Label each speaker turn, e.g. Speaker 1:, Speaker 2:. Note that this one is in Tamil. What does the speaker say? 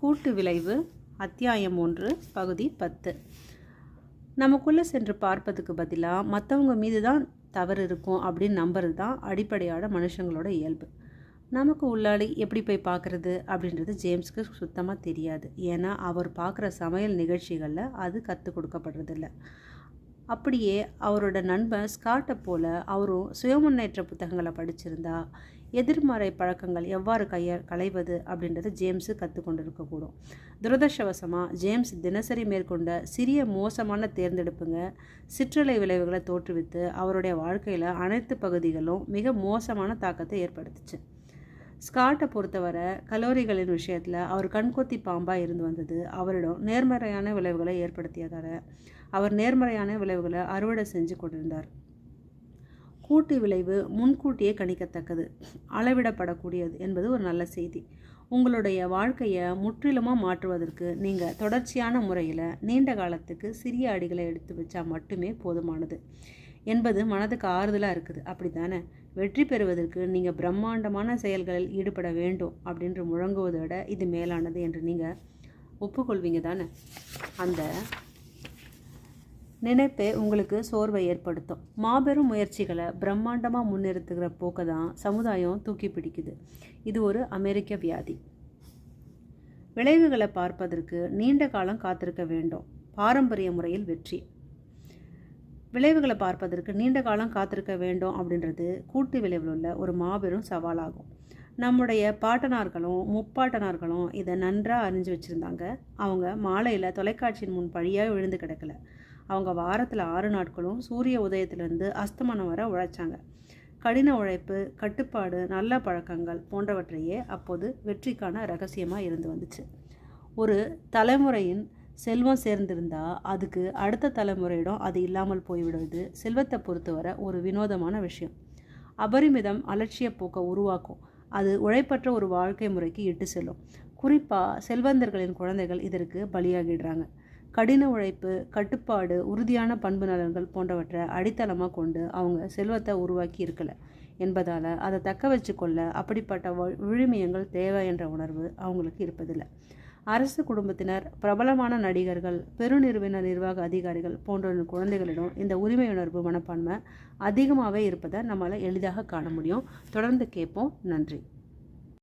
Speaker 1: கூட்டு விளைவு அத்தியாயம் 1 பகுதி 10. நமக்குள்ளே சென்று பார்ப்பதுக்கு பதிலாக மற்றவங்க மீது தான் தவறு இருக்கும் அப்படின்னு நம்புறது தான் அடிப்படையான மனுஷங்களோட இயல்பு. நமக்கு உள்ளாடி எப்படி போய் பார்க்குறது அப்படின்றது ஜேம்ஸ்க்கு சுத்தமாக தெரியாது. ஏன்னா அவர் பார்க்குற சமையல் நிகழ்ச்சிகளில் அது கற்றுக் கொடுக்கப்படுறதில்ல. அப்படியே அவரோட நண்பன் ஸ்காட்டை போல் அவரும் சுயமுன்னேற்ற புத்தகங்களை படிச்சிருந்தா எதிர்மறை பழக்கங்கள் எவ்வாறு களைவது அப்படின்றத ஜேம்ஸு கற்றுக்கொண்டு இருக்கக்கூடும். துரதிர்ஷ்டவசமாக ஜேம்ஸ் தினசரி மேற்கொண்ட சிறிய மோசமான தேர்ந்தெடுப்புங்க சிற்றலை விளைவுகளை தோற்றுவித்து அவருடைய வாழ்க்கையில் அனைத்து பகுதிகளும் மிக மோசமான தாக்கத்தை ஏற்படுத்துச்சு. ஸ்காட்டை பொறுத்தவரை கலோரிகளின் விஷயத்தில் அவர் கண்கொத்தி பாம்பாக இருந்து வந்தது அவரிடம் நேர்மறையான விளைவுகளை ஏற்படுத்தியதால் அவர் நேர்மறையான விளைவுகளை அறுவடை செஞ்சு கொண்டிருந்தார். கூட்டு விளைவு முன்கூட்டியே கணிக்கத்தக்கது, அளவிடப்படக்கூடியது என்பது ஒரு நல்ல செய்தி. உங்களுடைய வாழ்க்கையை முற்றிலுமாக மாற்றுவதற்கு நீங்கள் தொடர்ச்சியான முறையில் நீண்ட காலத்துக்கு சிறிய அடிகளை எடுத்து வச்சா மட்டுமே போதுமானது என்பது மனதுக்கு ஆறுதலாக இருக்குது. அப்படி தானே? வெற்றி பெறுவதற்கு நீங்கள் பிரம்மாண்டமான செயல்களில் ஈடுபட வேண்டும் அப்படின்று முழங்குவதை விட இது மேலானது என்று நீங்கள் ஒப்புக்கொள்வீங்க தானே? அந்த நினைப்பே உங்களுக்கு சோர்வை ஏற்படுத்தும். மாபெரும் முயற்சிகளை பிரம்மாண்டமாக முன்னிறுத்துகிற போக்கை தான் சமுதாயம் தூக்கி பிடிக்குது. இது ஒரு அமெரிக்க வியாதி. விளைவுகளை பார்ப்பதற்கு நீண்ட காலம் காத்திருக்க வேண்டும். பாரம்பரிய முறையில் வெற்றி. விளைவுகளை பார்ப்பதற்கு நீண்ட காலம் காத்திருக்க வேண்டும் அப்படின்றது கூட்டு விளைவில் உள்ள ஒரு மாபெரும் சவாலாகும். நம்முடைய பாட்டனார்களும் முப்பாட்டனார்களும் இதை நன்றாக அறிஞ்சு வச்சுருந்தாங்க. அவங்க மாலையில் தொலைக்காட்சியின் முன் பழியாக விழுந்து கிடக்கல. அவங்க வாரத்தில் 6 நாட்களும் சூரிய உதயத்திலிருந்து அஸ்தமனம் வரை உழைச்சாங்க. கடின உழைப்பு, கட்டுப்பாடு, நல்ல பழக்கங்கள் போன்றவற்றையே அப்போது வெற்றிக்கான ரகசியமாக இருந்து வந்துச்சு. ஒரு தலைமுறையின் செல்வம் சேர்ந்திருந்தால் அதுக்கு அடுத்த தலைமுறையிடம் அது இல்லாமல் போய்விடுவது செல்வத்தை பொறுத்தவரை ஒரு வினோதமான விஷயம். அபரிமிதம் அலட்சிய போக்கை உருவாக்கும். அது உழைப்பற்ற ஒரு வாழ்க்கை முறைக்கு இட்டு செல்லும். குறிப்பாக செல்வந்தர்களின் குழந்தைகள் இதற்கு பலியாகிடுறாங்க. கடின உழைப்பு, கட்டுப்பாடு, உறுதியான பண்பு நலன்கள் போன்றவற்றை அடித்தளமாக கொண்டு அவங்க செல்வத்தை உருவாக்கி இருக்கலை என்பதால் அதை தக்க வச்சு கொள்ள அப்படிப்பட்ட விழுமியங்கள் தேவை என்ற உணர்வு அவங்களுக்கு இருப்பதில்லை. அரசு குடும்பத்தினர், பிரபலமான நடிகர்கள், பெருநிறுவன நிர்வாக அதிகாரிகள் போன்ற குழந்தைகளிடம் இந்த உரிமையுணர்வு மனப்பான்மை அதிகமாகவே இருப்பதை நம்மளால் எளிதாக காண முடியும். தொடர்ந்து கேட்போம். நன்றி.